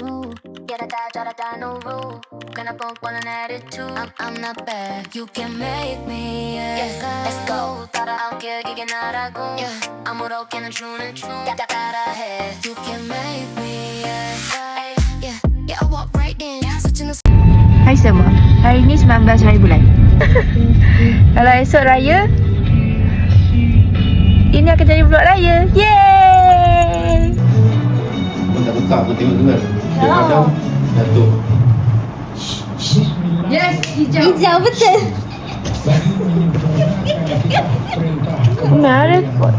Ooh, yeah, that no rule. Gonna bump on an attitude. I'm not bad. You can make me. Yeah, let's go. 따라올게 기게 날아고. Yeah, 아무렇게나 주는 춤. 따라해. You can make me. Yeah, yeah, I walk right in. Such a Hai semua, hari ni 19 hari bulan. Kalau esok raya, ini akan jadi vlog raya. Yeay! Kau tak buka aku tengok tu kan. Kadang-kadang Datuk. Yes, hijau. Hijau betul. Mana rekod?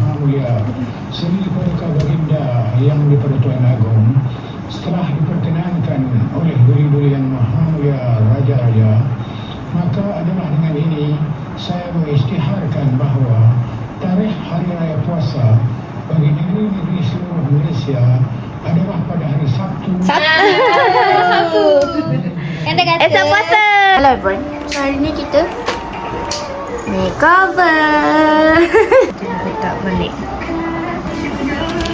Seri Perka Baginda yang daripada Tuan Agong setelah diperkenankan oleh Duli-Duli Yang Maha Mulia Raja-Raja, maka adalah dengan ini saya mengisytiharkan bahawa tarikh Hari Raya Puasa bagi negeri-negeri seluruh Malaysia adalah pada hari Sabtu. Sabtu. Kata-kata. Esok puasa. Hello everyone. So hari ni kita makeover. Letak balik.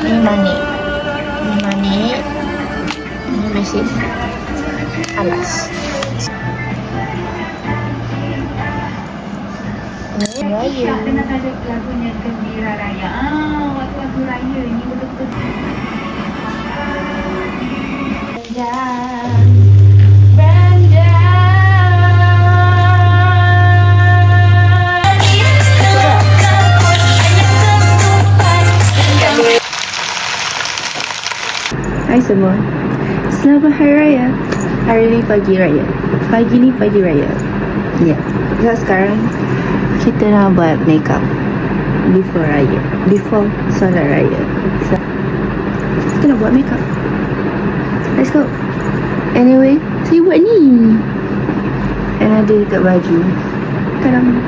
Ni manik. Ni manik. Ni mesin alas. Raya. Kena ada lagunya Gembira Raya. Waktu-waktu raya ni betul-betul. Hai semua, selamat Hari Raya. Hari ni pagi raya. Pagi ni pagi raya. Ya, so sekarang kita nak buat makeup before raya, before solat raya. So, kita nak buat makeup. Let's go. Anyway, saya buat ni. Dan ada dekat baju. Kadang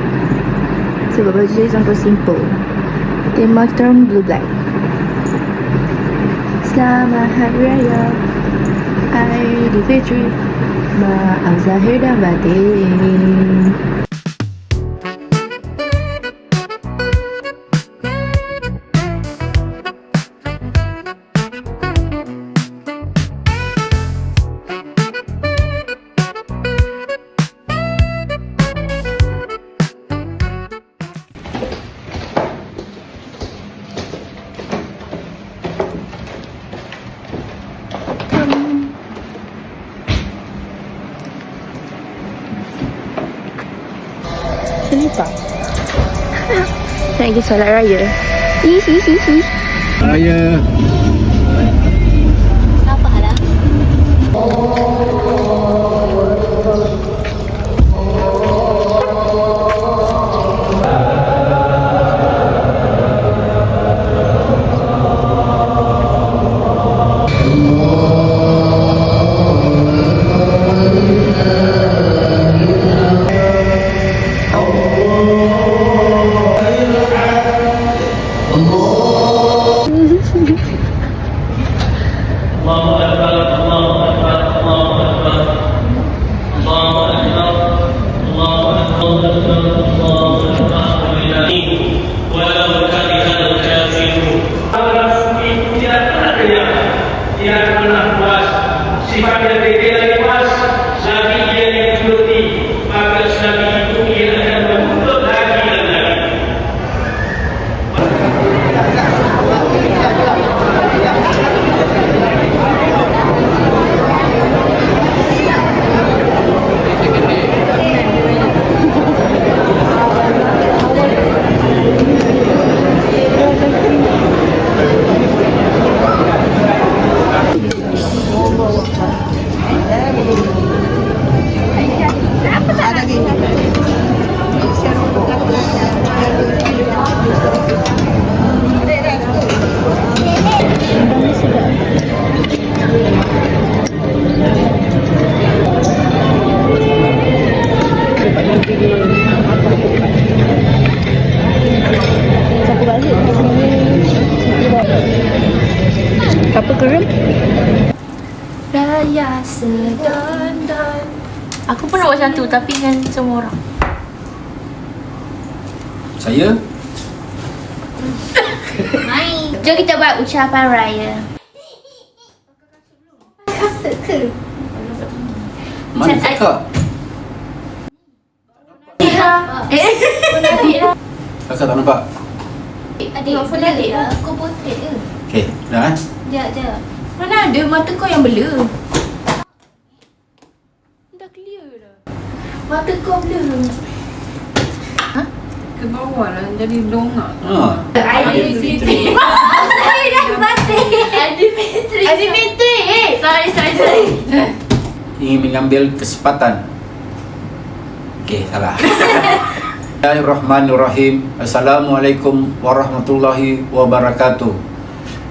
sebab baju saya sampai simple. Tema term blue black. Selamat Hari Raya Aidilfitri, maaf zahir dan batin. Selipar. Nak pergi solat raya. Hi. Raya. Apa lah? Apa kerem? Raya sedandan. Aku pun nak buat macam tu tapi dengan semua orang. Saya? Jom kita buat ucapan raya. masuk ke? Mana kakak? Kakak tak nampak? Tengok phone adik lah. Kau potret ke? Okey, dah Sekejap. Mana ada mata kau yang blur? Dah clear dah. Mata kau blur. Ke bawah lah, jadi dongak. Aidilfitri. Saya dah batik. Aidilfitri. Sorry. Ingin mengambil kesempatan. Okey, salah. Bismillahirrahmanirrahim. Assalamualaikum warahmatullahi wabarakatuh.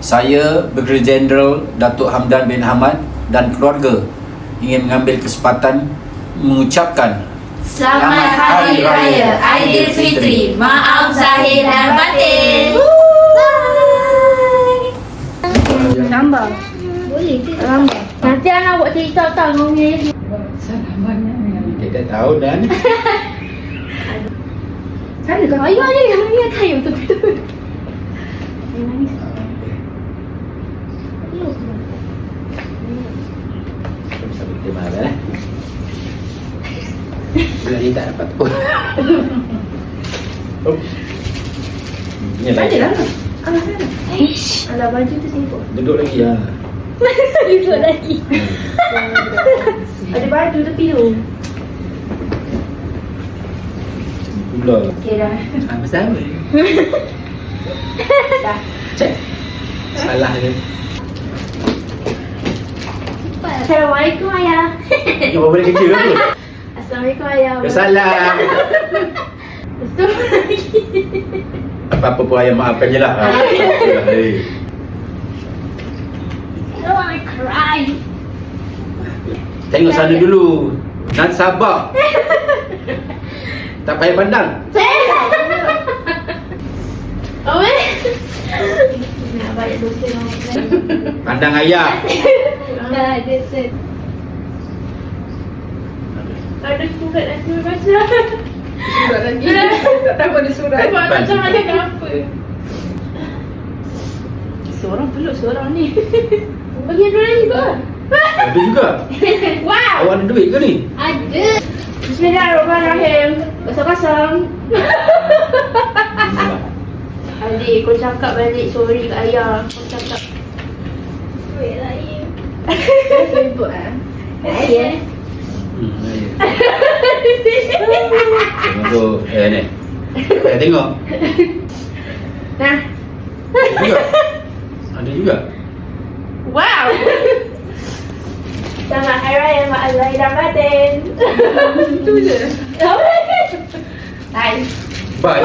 Saya Brigadier Jeneral Datuk Hamdan bin Hamad dan keluarga ingin mengambil kesempatan mengucapkan Selamat Hari Raya Aidilfitri. Maaf zahir dan batin. Tambah. Boleh ke? Tambah. Nanti anak buat cerita tau ngomongnya. Salah banyak ni. kita tahu dan Sana kau ayu kayu betul-betul. Manis. sampai kita marah lah. Bulan ni tak dapat pun. Oh. Ni Ada lagi. lah. Alah sana. Alah baju tu sibuk. Duduk lagi ya. Duduk lagi. Ada baju tepi tu. Pula. Okey dah. Sama-sama. Dah. Cek. Salah dia. Assalamualaikum ayah. Kau boleh kerja ke apa? Assalamualaikum ayah. Salam. Betul lagi. Apa-apa pun ayah maafkan je lah. Hey. I don't wanna cry. Tengok sana dulu. Nak sabar. Tak payah pandang. Oh, nak balik dosa orang. Pandang ayah. Dah ada set. Ada surat nanti baca. Surat lagi. Tak tahu ada surat. Sebab tak tahu nak cakap apa. Seorang peluk seorang ni. Bagi dulu lagi ke? Ada juga. Wow. Awak ada duit ke ni? Ada. Bismillahirrahmanirrahim. Kosong-kosong. Adik, kau cakap balik sorry kat ayah. Kau cakap. Duit lain. Sibuk lah. Ayah. Tengok tu. Ni. Tengok. Nah. Ada juga. Ada juga. Wow. Selamat Hari Raya Mak Azhar dan Batin. Itu je. Hai. Bye.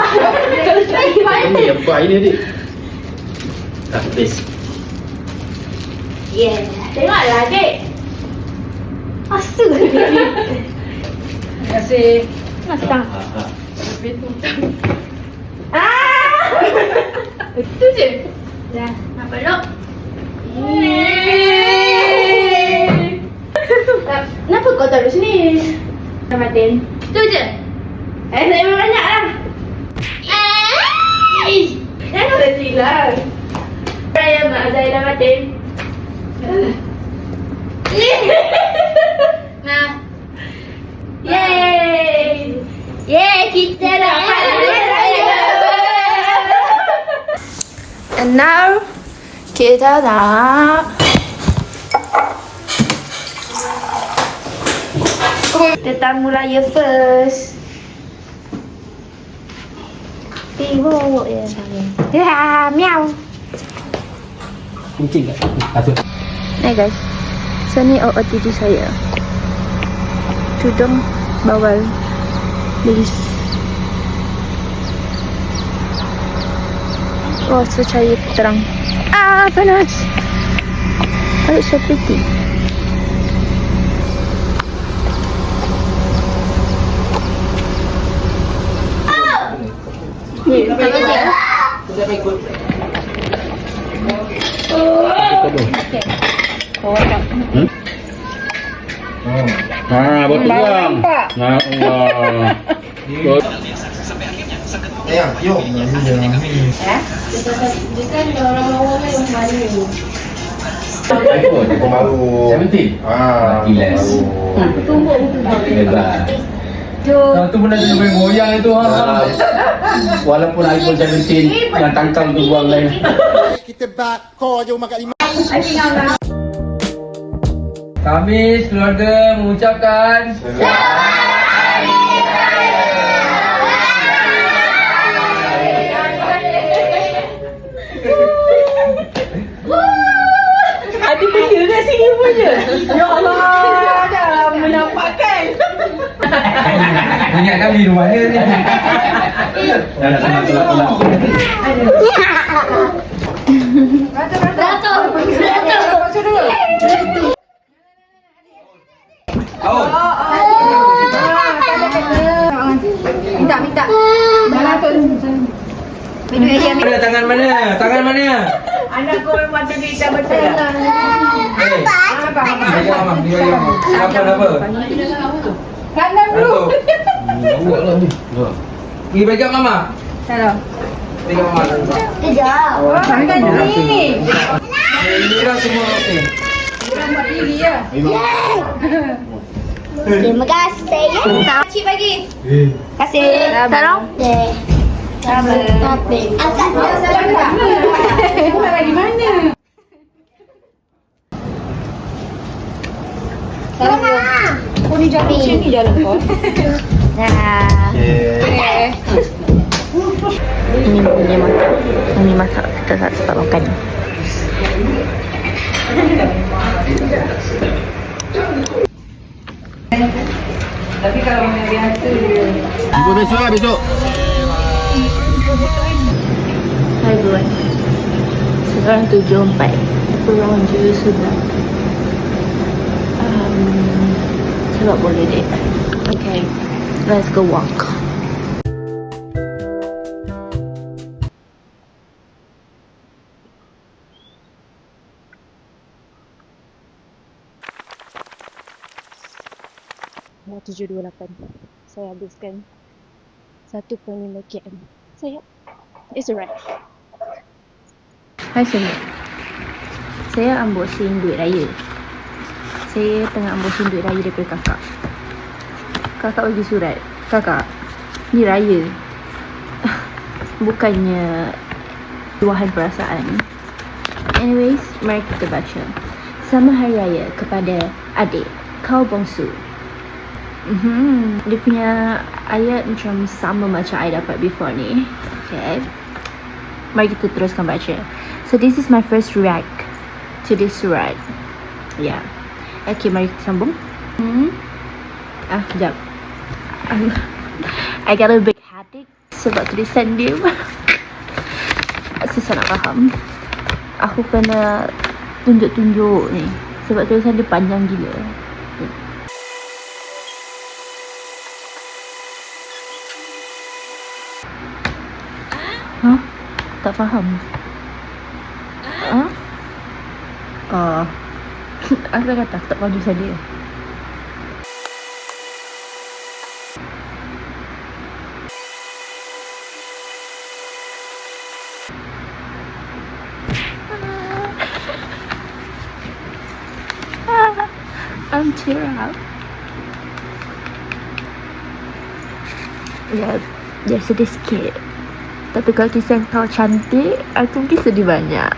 Ini yang bye ni adik. Habis. Yeah. Tengoklah adik. Asu. Terima kasih. Masang. Betul. Itu je. Dah. Nak peluk? Kenapa kau taruh sini? Batin. Itu je. Saya banyak lah. Jangan bersilang. Raya Mak Azhar dan Batin. Nah. Yeay. Yeay, kita dapat Hari Raya. And now kita nak tetamu raya first. Tengok ya sayang. Ya, miau. Kucing tak? Patut. Hai guys. So ni OOTD saya. Tudung bawal belis. Oh, cahaya terang. Ah, panas. Oh, it's so pretty. Ni, tak ada. Sekejap ikut. Betul bang. Nah, Allah. Yuk. Dia kan orang-orang yang mana ni. iPhone baru 17? Gila Hebat Tu pun ada lebih goyang itu. Walaupun iPhone 17 yang tangkang tu buang lain. Kami keluarga mengucapkan Adik pergi dekat sini punya. Ya Allah, dah menampakkan. ingat kami rumah dia ni. Dah nak tolak-tolak. Minta. Mana tu? Mana tangan mana? Tangan mana? Anak kau memang tadi dah betul. Pegang mama, pegang mama. Apa? Kanan dulu. Buat lah ni. Pergi pegang mama. Salah. Pegang mama. Makan ni. Ini dah semua okey. Buat diri ya. Terima kasih ya. Cik bagi. Kasih. Tolong. Angkat. Salam tak? Bukan lagi mana? Salam dulu. Oh ni jatuh macam ni dalam kau. Ini masak. Kita tak sempat makan. Tapi kalau yang biasa Jumpa besok lah besok. Hai everyone. Sekarang 7.4. Pulang je sudah. Sebab boleh deh. Okay. Let's go walk. Dah 7.28. Saya habiskan 1.5 km. Saya it's alright. Hai semua. Saya ambusin duit raya. Saya tengah ambusin duit raya daripada kakak. Kakak bagi surat. Kakak, ni raya. Bukannya luahan perasaan. Anyways, mari kita baca. Selamat Hari Raya kepada adik kau bongsu. Dia punya ayat macam sama macam I dapat before ni. Okay. Mari kita teruskan baca. So this is my first react to this surat. Yeah. Okay, mari kita sambung. Sekejap. I got a big headache sebab tulisan dia. Susah nak faham. Aku kena tunjuk-tunjuk ni sebab tulisan dia panjang gila. Hah? Tak faham. Aku dah kata aku tak faham tulisan dia. I'm tear out. Ya sedih sikit. Tapi kalau tulisan kau cantik, aku mungkin sedih banyak.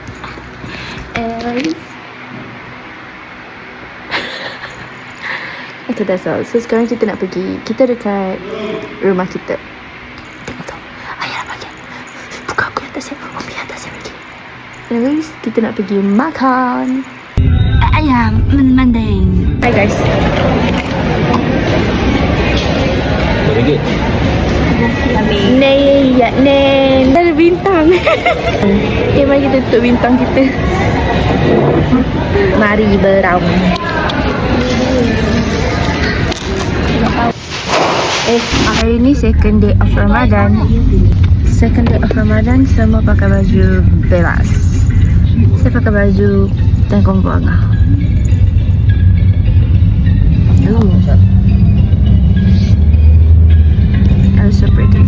Okay, that's all. So sekarang kita nak pergi. Kita dekat rumah kita. Ayah nak pergi. Buka aku atas saya. Umi atas saya pergi. Anyways, kita nak pergi makan. Ayah, manding. Hi guys. RM2. Ada bintang. Okay, mari kita tutup bintang kita. Mari beram. Hari ni second day of Ramadan. Second day of Ramadan, semua pakai baju bebas. Saya pakai baju tengkong buangah. Oh, so pretty.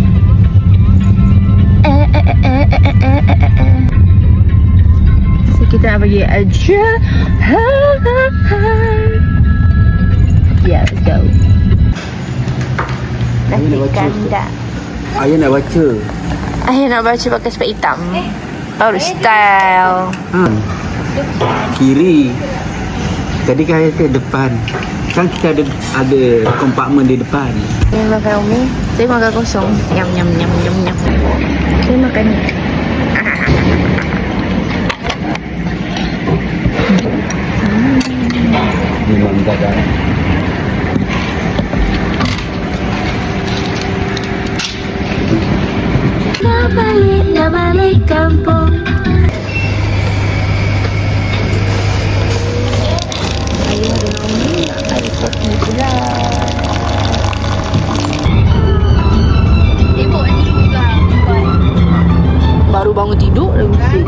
So kita nak pergi pergi aja. Ya, jauh. Nasi kandar. Ayah nak baca. Ayah nak baca pakai spek hitam. Baru style. Kiri. Tadi kan ayah ke depan. Kan kita ada kompartmen di depan. Saya makan umi. Saya makan kosong. Nyam nyam nyam nyam nyam. Saya makan ni. Memang dadah. Nak balik kampung. Ayah dengan umi nak balik kopi pula. Baru bangun tidur dah mesti.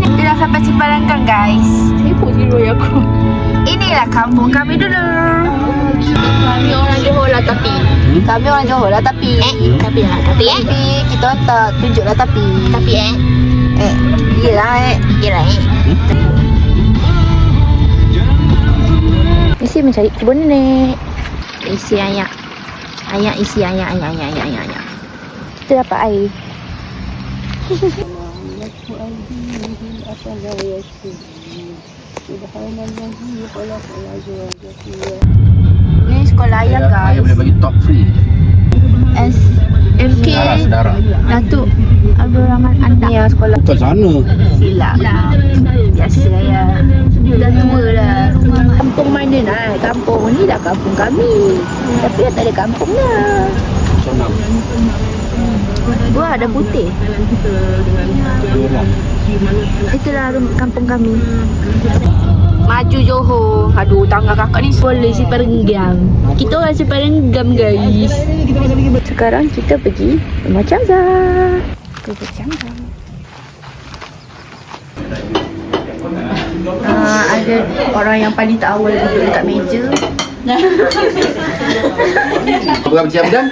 Kita dah sampai Ciparangkang guys. Sibuk tidur ya aku. Inilah kampung kami dulu. Kami orang Johor lah tapi. Kami orang Johor lah tapi. Tapi kita tak tunjuklah tapi. Tapi Yelah. Isi mencari kebun nenek. Isi ayak. Ayak isi ayak. Kita dapat air. Ni sekolah ayah guys. Ayah boleh bagi top free. SMK Saudara. Datuk Abdul Rahman Anda. Ya sekolah Bukan sana. silap. Biasa ya. Dah tua dah. Kampung mana nak? Kampung ni dah kampung kami. Tapi dah tak ada kampung dah. Sana. Buah ada putih. Itulah kampung kami. Maju Johor. Aduh, tangga kakak ni boleh Ciparenggam. Kita orang Ciparenggam guys. Sekarang kita pergi Rumah Chamza. Ada orang yang paling tak awal duduk dekat meja. Berapa jam dah?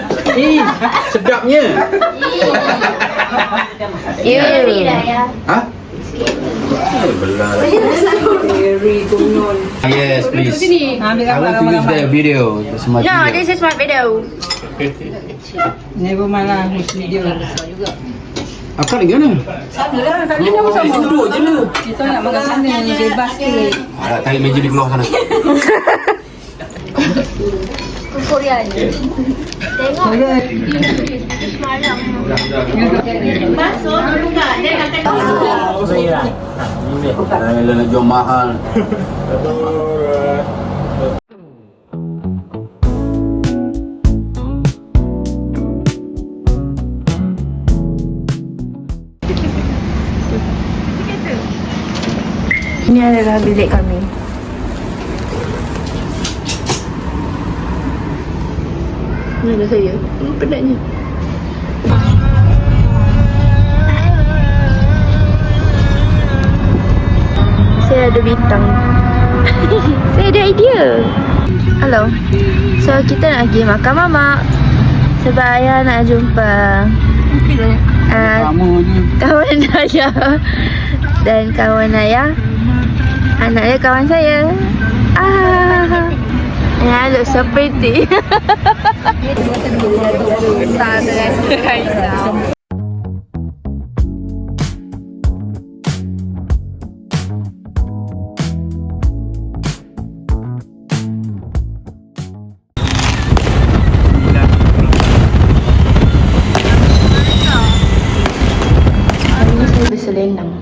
Sedapnya. Ha? Yes, please. I want to use the video. Semua No, this is my video. Never mind lah, video. Akak lagi mana? Duduk je lah. Kita nak makan sana, bebas ke? Tarik meja di keluar sana. Korea ni. Tengok. Ayolah nak jual mahal. Ini adalah bilik kami. Ini ada saya. Penatnya. Saya ada bintang. Saya ada idea. Hello. So kita nak pergi makan mamak. Sebab ayah nak jumpa kawan ayah. Dan kawan ayah, anaknya kawan saya. Ya, look so pretty. Hari ini saya berselendang.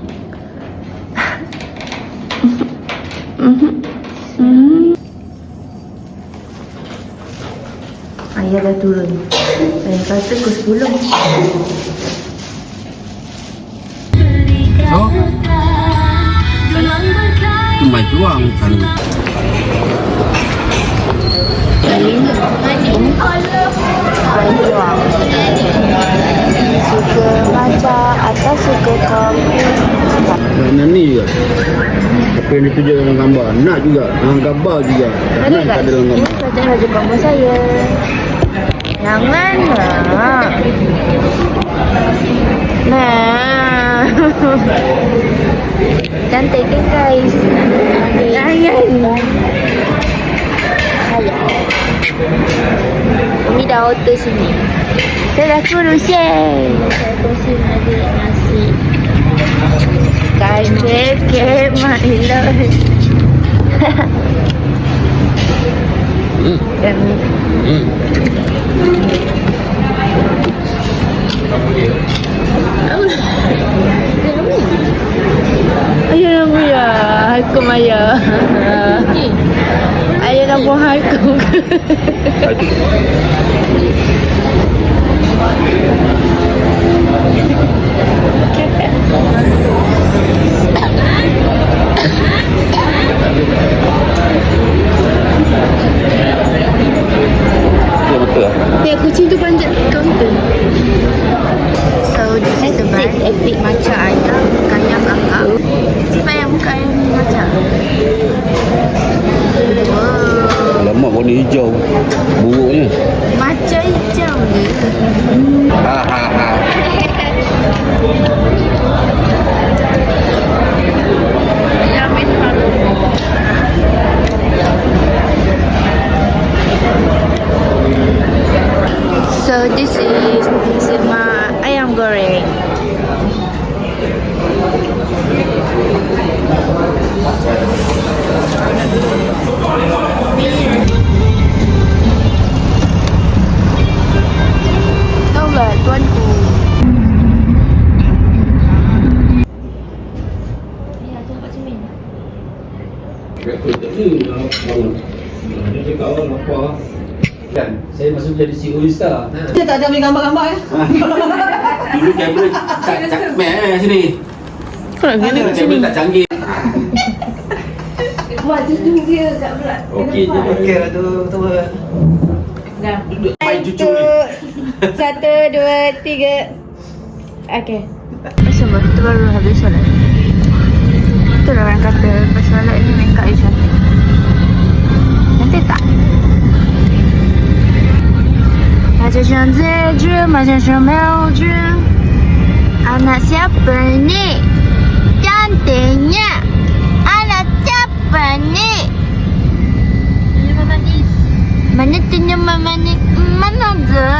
Ayah dah turun. Saya kata pukul 10. Oh. Tu mai peluang kan. Suka baca atau suka kopi? Mana ni juga. Apa yang ditunjuk dalam gambar. Nak juga. Dalam gambar juga. Ada Nak tak? tak ada dalam Ini gambar. pelajaran baju kamu saya. Yang mana? Nah. Cantik ke guys? Jangan. Umi dah auto sini. Saya dah kurus saya kursi adik nasi. Kek my love. Ayah nama ya, Hakum ayah. Ayah nama Hakum. Ya, kucing tu panjat kaunter. So, this is the bag. Epic matcha ayam, kaya kakak. Cepat yang buka yang ni matcha. Wow. Lemak warna hijau. Buruknya. Matcha hijau ni. So this is my ayam goreng. Tahu tak tuanku? Ya, tu nampak cermin. Dia cakap awak apa? Kan, saya masuk jadi CEO Insta. Dia tak ada ambil gambar-gambar ya? Dulu kamera cak meh sini. Kamera tak canggih. Buat tu dia kat belakang. Okey je. Okey lah tu. Dah. Main cucu ni. 1, 2, 3. Okay. Semua tu baru habis solat. Itulah orang kata lepas solat ni make up you cantik. Cantik tak? Macam Jeju, macam Meldrew. Anak siapa ni? Cantiknya. Anak siapa ni? Mana tunya mama ni? Mana tu?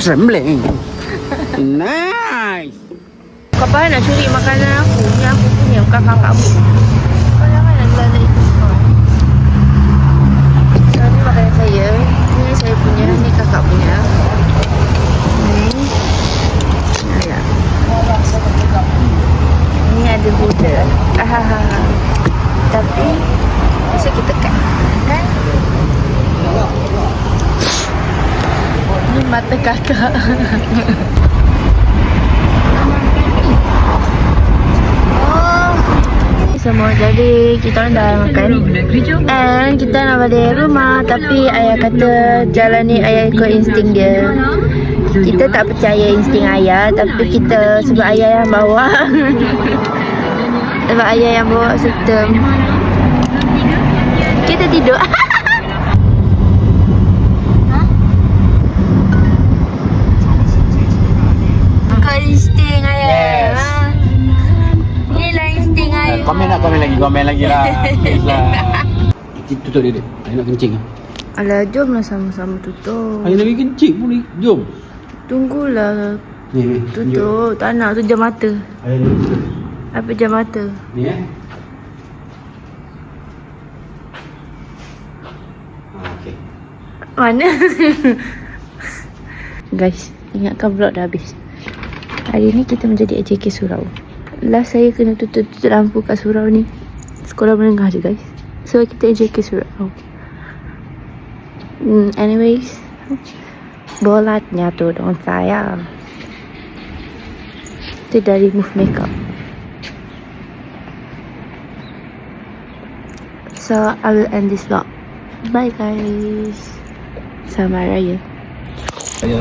Trembling. Nice. Kau apa nak curi makanan aku? Ni aku punya, bukan kakakmu. Kau jangan nak lalai itu semua. So, ni makanan saya. Ni saya punya, ni kakak punya. Ni. Ya. Ni ada Buddha. Tapi, besok kita cut. Kan? Ni mata kakak. Semua jadi kita orang dah makan and kita nak balik rumah, tapi ayah kata jalan ni ayah ikut insting dia. Kita tak percaya insting ayah, tapi kita sebab ayah yang bawa. Sebab ayah yang bawa serta kita tidur. Kau insting ayah. Yes. Inilah insting ayah. Komen lagi lah. Please lah. Tutup dia. Ayah nak kencing. Alah, jomlah sama-sama tutup. Ayah nak pergi kencing pun ni. Jom. Tunggulah. Ni. Tutup. Tak nak tu jam mata. Ayah nak tutup. Apa jam mata? Ni okey. Mana? Guys, ingatkan vlog dah habis. Hari ni kita menjadi AJK Surau. Last saya kena tutup lampu kat surau ni. Sekolah menengah je guys. So kita AJK Surau. Anyways, bolatnya tu dong saya. Kita dah remove makeup. So I will end this vlog. Bye guys. Selamat Raya. Saya